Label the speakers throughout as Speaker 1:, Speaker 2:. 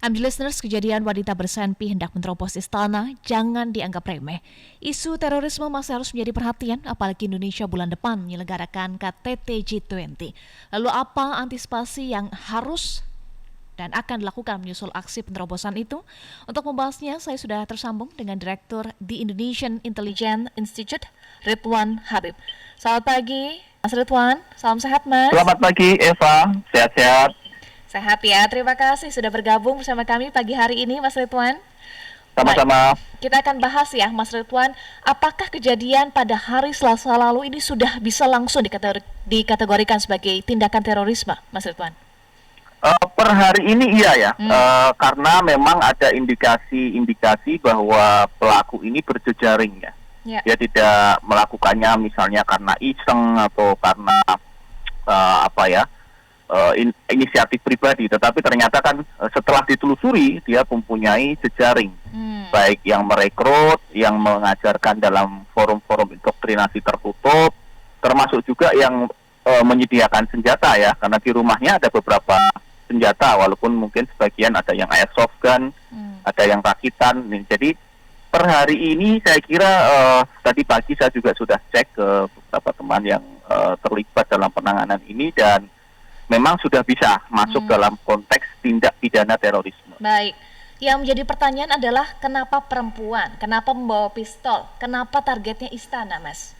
Speaker 1: Listeners, kejadian wanita bersempi hendak menerobos istana jangan dianggap remeh. Isu terorisme masih harus menjadi perhatian, apalagi Indonesia bulan depan menyelenggarakan KTT G20. Lalu apa antisipasi yang harus dan akan dilakukan menyusul aksi penerobosan itu? Untuk membahasnya, saya sudah tersambung dengan Direktur di Indonesian Intelligence Institute, Ridwan Habib. Selamat pagi, Mas Ridwan. Salam sehat, Mas.
Speaker 2: Selamat pagi, Eva. Sehat-sehat.
Speaker 1: Sehat ya, terima kasih sudah bergabung bersama kami pagi hari ini, Mas Ridwan.
Speaker 2: Sama-sama.
Speaker 1: Kita akan bahas ya, Mas Ridwan, apakah kejadian pada hari Selasa lalu ini sudah bisa langsung dikategorikan sebagai tindakan terorisme, Mas Ridwan?
Speaker 2: Per hari ini iya ya, karena memang ada indikasi bahwa pelaku ini berjejaring ya. Dia tidak melakukannya misalnya karena iseng atau karena inisiatif pribadi, tetapi ternyata kan setelah ditelusuri dia mempunyai jejaring, baik yang merekrut, yang mengajarkan dalam forum-forum indoktrinasi tertutup, termasuk juga yang menyediakan senjata ya, karena di rumahnya ada beberapa senjata, walaupun mungkin sebagian ada yang airsoft gun, ada yang rakitan. Jadi per hari ini saya kira tadi pagi saya juga sudah cek ke beberapa teman yang terlibat dalam penanganan ini dan memang sudah bisa masuk dalam konteks tindak pidana terorisme.
Speaker 1: Baik, yang menjadi pertanyaan adalah kenapa perempuan, kenapa membawa pistol, kenapa targetnya istana, Mas?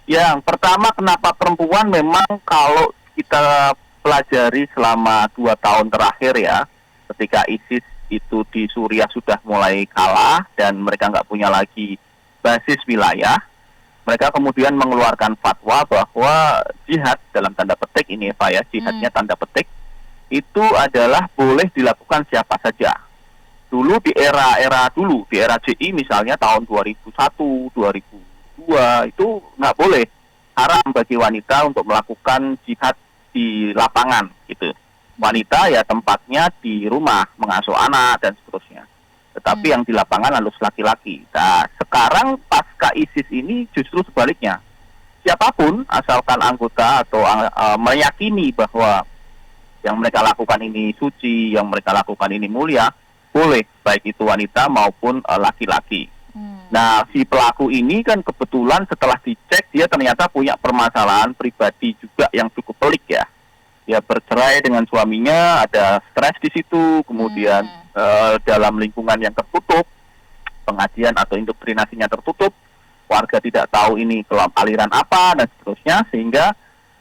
Speaker 2: Yang pertama, kenapa perempuan, memang kalau kita pelajari selama 2 tahun terakhir ya, ketika ISIS itu di Suriah sudah mulai kalah dan mereka nggak punya lagi basis wilayah, mereka kemudian mengeluarkan fatwa bahwa jihad dalam tanda petik ini Pak ya, jihadnya tanda petik, itu adalah boleh dilakukan siapa saja. Dulu di era JI misalnya tahun 2001, 2002 itu nggak boleh, haram bagi wanita untuk melakukan jihad di lapangan gitu. Wanita ya tempatnya di rumah mengasuh anak dan seterusnya. Tetapi yang di lapangan harus laki-laki. Nah, sekarang pasca ISIS ini justru sebaliknya. Siapapun asalkan anggota atau meyakini bahwa yang mereka lakukan ini suci, yang mereka lakukan ini mulia, boleh, baik itu wanita maupun laki-laki. Nah, si pelaku ini kan kebetulan setelah dicek dia ternyata punya permasalahan pribadi juga yang cukup pelik ya. Dia bercerai dengan suaminya, ada stres di situ, kemudian dalam lingkungan yang tertutup, pengajian atau indoktrinasinya tertutup, warga tidak tahu ini aliran apa dan seterusnya, sehingga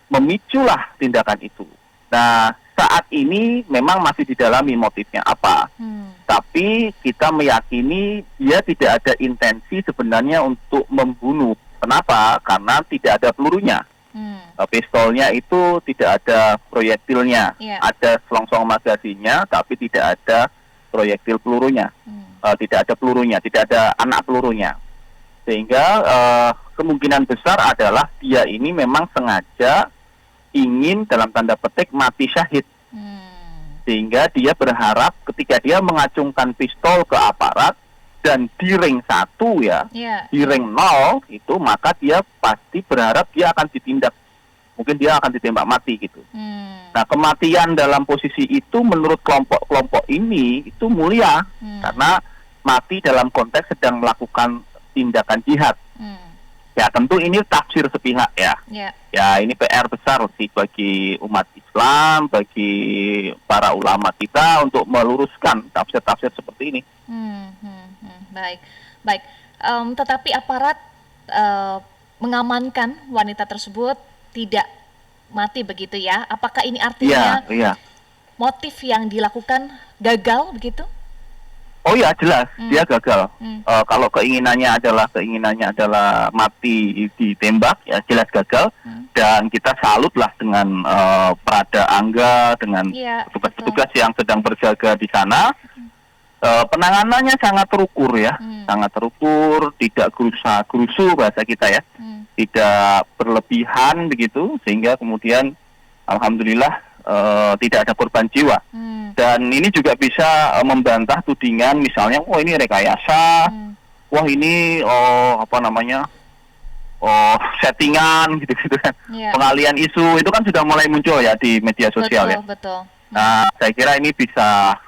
Speaker 2: memiculah tindakan itu. Nah, saat ini memang masih didalami motifnya apa, tapi kita meyakini dia tidak ada intensi sebenarnya untuk membunuh. Kenapa? Karena tidak ada pelurunya. Pistolnya itu tidak ada proyektilnya, ada selongsong magazinnya, tapi tidak ada proyektil pelurunya, tidak ada pelurunya, tidak ada anak pelurunya, sehingga kemungkinan besar adalah dia ini memang sengaja ingin dalam tanda petik mati syahid, sehingga dia berharap ketika dia mengacungkan pistol ke aparat dan di ring 1 ya, di ring 0 itu, maka dia pasti berharap dia akan ditindak. Mungkin dia akan ditembak mati gitu. Nah, kematian dalam posisi itu menurut kelompok-kelompok ini itu mulia, karena mati dalam konteks sedang melakukan tindakan jihad. Ya tentu ini tafsir sepihak ya. Ya ini PR besar sih bagi umat Islam, bagi para ulama kita untuk meluruskan tafsir-tafsir seperti ini.
Speaker 1: Baik. Tetapi aparat mengamankan wanita tersebut tidak mati begitu ya? Apakah ini artinya motif yang dilakukan gagal begitu?
Speaker 2: Oh ya, jelas dia gagal. Kalau keinginannya adalah mati ditembak, ya jelas gagal. Dan kita salutlah dengan Prada Angga, dengan petugas-petugas yang sedang berjaga di sana. Penanganannya sangat terukur ya, sangat terukur, tidak gerusa-gerusu bahasa kita ya, tidak berlebihan begitu, sehingga kemudian alhamdulillah tidak ada korban jiwa. Dan ini juga bisa membantah tudingan misalnya, wah ini rekayasa, wah ini settingan gitu-gitu kan. Pengalian isu itu kan sudah mulai muncul ya di media sosial.
Speaker 1: Betul.
Speaker 2: Nah, saya kira ini bisa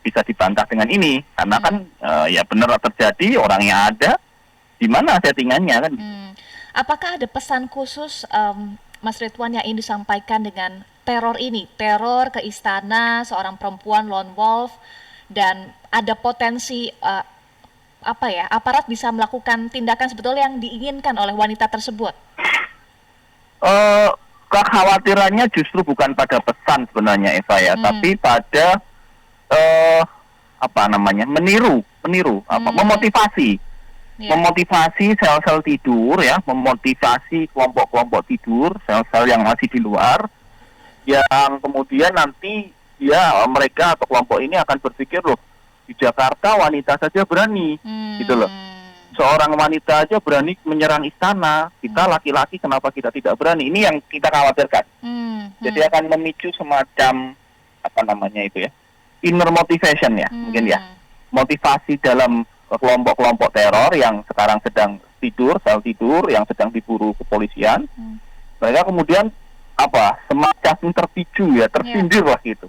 Speaker 2: bisa dibantah dengan ini karena kan ya benar terjadi, orangnya ada, di mana settingannya kan.
Speaker 1: Apakah ada pesan khusus Mas Ridwan yang ingin disampaikan dengan teror ini, teror ke istana seorang perempuan lone wolf, dan ada potensi aparat bisa melakukan tindakan sebetulnya yang diinginkan oleh wanita tersebut?
Speaker 2: Kekhawatirannya justru bukan pada pesan sebenarnya Eva ya, tapi pada meniru, memotivasi. Memotivasi sel-sel tidur ya, memotivasi kelompok-kelompok tidur, sel-sel yang masih di luar, yang kemudian nanti ya mereka atau kelompok ini akan berpikir, loh di Jakarta wanita saja berani, gitu loh. Seorang wanita aja berani menyerang istana, kita laki-laki kenapa kita tidak berani? Ini yang kita khawatirkan. Jadi akan memicu semacam inner motivation ya, mungkin ya, motivasi dalam kelompok-kelompok teror yang sekarang sedang tidur, sel tidur yang sedang diburu kepolisian. Mereka kemudian semacam terpicu ya, tersindir lah gitu,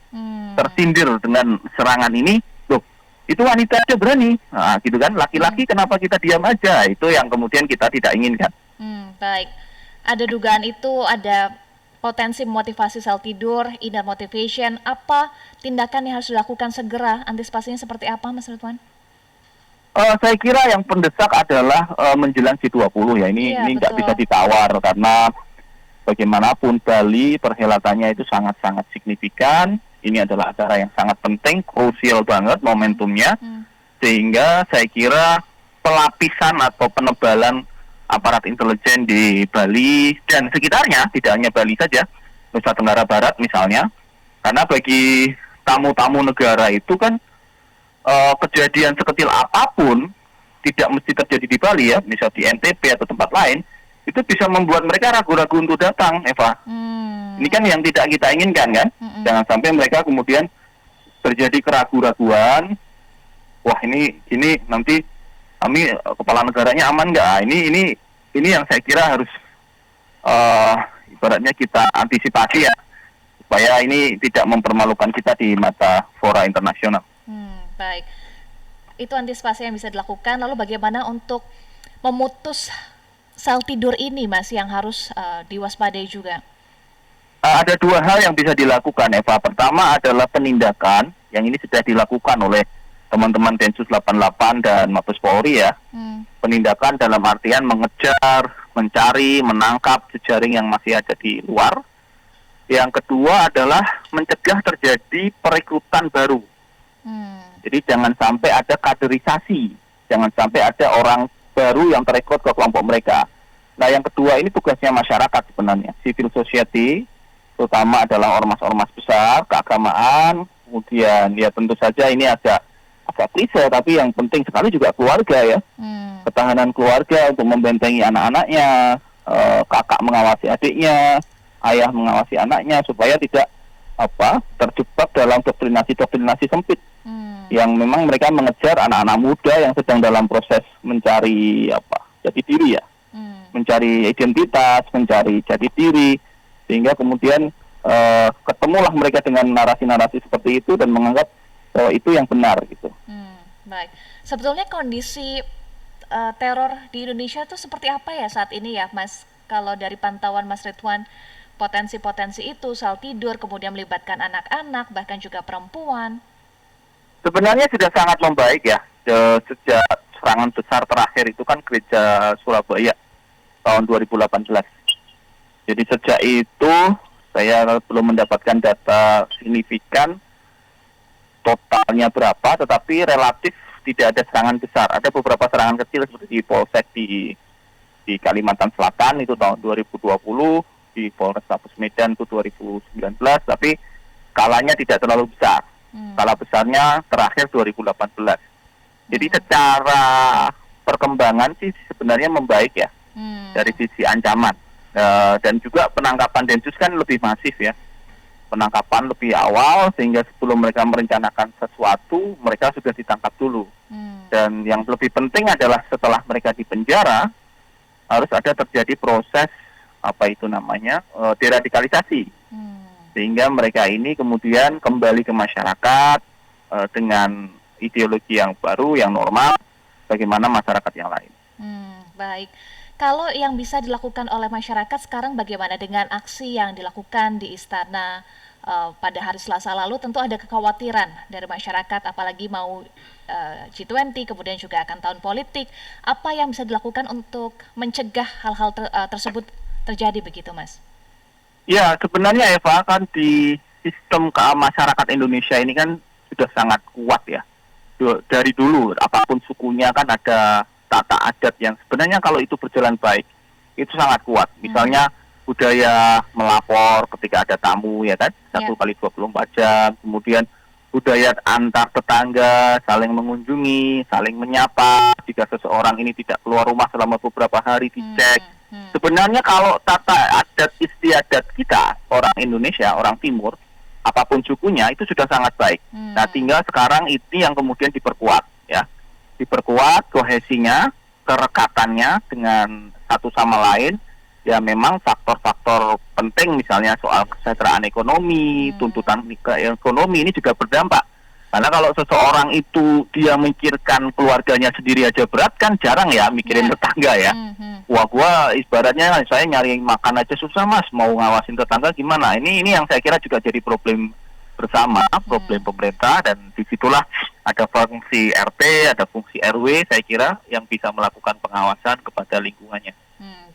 Speaker 2: tersindir dengan serangan ini. Loh, itu wanita aja berani, nah gitu kan, laki-laki kenapa kita diam aja? Itu yang kemudian kita tidak inginkan.
Speaker 1: Baik, ada dugaan itu ada potensi motivasi sel tidur, inner motivation. Apa tindakan yang harus dilakukan segera? Antisipasinya seperti apa, Mas Ridwan?
Speaker 2: Saya kira yang pendesak adalah menjelang G20 ya. Ini nggak bisa ditawar karena bagaimanapun Bali perhelatannya itu sangat-sangat signifikan. Ini adalah acara yang sangat penting, krusial banget momentumnya. Sehingga saya kira pelapisan atau penebalan aparat intelijen di Bali dan sekitarnya, tidak hanya Bali saja, Nusa Tenggara Barat misalnya, karena bagi tamu-tamu negara itu kan kejadian sekecil apapun tidak mesti terjadi di Bali ya, misal di NTB atau tempat lain, itu bisa membuat mereka ragu-ragu untuk datang, Eva. Ini kan yang tidak kita inginkan kan. Jangan sampai mereka kemudian terjadi keraguan-raguan. Wah ini nanti kami kepala negaranya aman nggak? Ini yang saya kira harus ibaratnya kita antisipasi ya, supaya ini tidak mempermalukan kita di mata fora internasional.
Speaker 1: Baik, itu antisipasi yang bisa dilakukan. Lalu bagaimana untuk memutus sel tidur ini, Mas, yang harus diwaspadai juga?
Speaker 2: Ada dua hal yang bisa dilakukan, Eva. Pertama adalah penindakan, yang ini sudah dilakukan oleh teman-teman Densus 88 dan Mabes Polri ya. Penindakan dalam artian mengejar, mencari, menangkap jejaring yang masih ada di luar. Yang kedua adalah mencegah terjadi perekrutan baru. Jadi jangan sampai ada kaderisasi, jangan sampai ada orang baru yang terekrut ke kelompok mereka. Nah yang kedua ini tugasnya masyarakat sebenarnya, civil society, terutama adalah ormas-ormas besar, keagamaan, kemudian ya tentu saja ini agak klise, tapi yang penting sekali juga keluarga ya. Ketahanan keluarga untuk membentengi anak-anaknya, kakak mengawasi adiknya, ayah mengawasi anaknya, supaya tidak terjebak dalam doktrinasi sempit yang memang mereka mengejar anak-anak muda yang sedang dalam proses mencari jati diri ya, mencari identitas, mencari jati diri, sehingga kemudian ketemulah mereka dengan narasi-narasi seperti itu dan menganggap bahwa itu yang benar gitu.
Speaker 1: Baik, sebetulnya kondisi teror di Indonesia itu seperti apa ya saat ini ya, Mas? Kalau dari pantauan Mas Ridwan, potensi-potensi itu, sel tidur, kemudian melibatkan anak-anak, bahkan juga perempuan.
Speaker 2: Sebenarnya sudah sangat membaik ya. Sejak serangan besar terakhir itu kan gereja Surabaya tahun 2018. Jadi sejak itu saya belum mendapatkan data signifikan totalnya berapa, tetapi relatif tidak ada serangan besar. Ada beberapa serangan kecil seperti di Polsek di Kalimantan Selatan itu tahun 2020, di Polrestabes Medan itu 2019, tapi skalanya tidak terlalu besar. Skala besarnya terakhir 2018. Jadi secara perkembangan sih sebenarnya membaik ya, dari sisi ancaman. Dan juga penangkapan Densus kan lebih masif ya. Penangkapan lebih awal sehingga sebelum mereka merencanakan sesuatu, mereka sudah ditangkap dulu. Dan yang lebih penting adalah setelah mereka dipenjara, harus ada terjadi proses deradikalisasi. Sehingga mereka ini kemudian kembali ke masyarakat, dengan ideologi yang baru, yang normal, bagaimana masyarakat yang lain.
Speaker 1: Baik. Kalau yang bisa dilakukan oleh masyarakat sekarang bagaimana dengan aksi yang dilakukan di Istana pada hari Selasa lalu? Tentu ada kekhawatiran dari masyarakat, apalagi mau G20, kemudian juga akan tahun politik. Apa yang bisa dilakukan untuk mencegah hal-hal tersebut terjadi begitu, Mas?
Speaker 2: Ya, sebenarnya Eva, kan di sistem masyarakat Indonesia ini kan sudah sangat kuat ya. Dari dulu, apapun sukunya kan ada tata adat yang sebenarnya kalau itu berjalan baik, itu sangat kuat. Misalnya budaya melapor ketika ada tamu, ya kan, 1 kali 24 jam. Kemudian budaya antar tetangga, saling mengunjungi, saling menyapa. Jika seseorang ini tidak keluar rumah selama beberapa hari, dicek. Sebenarnya kalau tata adat istiadat kita, orang Indonesia, orang Timur, apapun sukunya, itu sudah sangat baik. Nah, tinggal sekarang ini yang kemudian diperkuat, ya. Diperkuat kohesinya, kerekatannya dengan satu sama lain. Ya memang faktor-faktor penting misalnya soal kesejahteraan ekonomi, tuntutan ekonomi ini juga berdampak. Karena kalau seseorang itu dia mikirkan keluarganya sendiri aja berat, kan jarang ya mikirin tetangga ya. Wah, gua ibaratnya saya nyari makan aja susah, Mas, mau ngawasin tetangga gimana? Ini yang saya kira juga jadi problem bersama, problem pemerintah, dan disitulah ada fungsi RT, ada fungsi RW, saya kira yang bisa melakukan pengawasan kepada lingkungannya.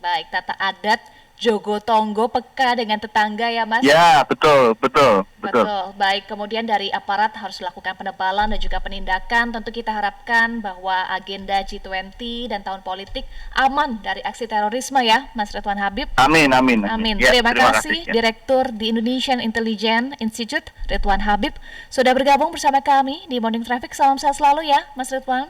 Speaker 1: Baik, tata adat, jogo tonggo, peka dengan tetangga ya, Mas?
Speaker 2: Ya, betul.
Speaker 1: Baik, kemudian dari aparat harus lakukan penebalan dan juga penindakan. Tentu kita harapkan bahwa agenda G20 dan tahun politik aman dari aksi terorisme ya, Mas Ridwan Habib.
Speaker 2: Amin.
Speaker 1: Ya, terima kasih, Direktur di Indonesian Intelligence Institute, Ridwan Habib, sudah bergabung bersama kami di Morning Traffic. Salam sehat selalu ya, Mas Ridwan.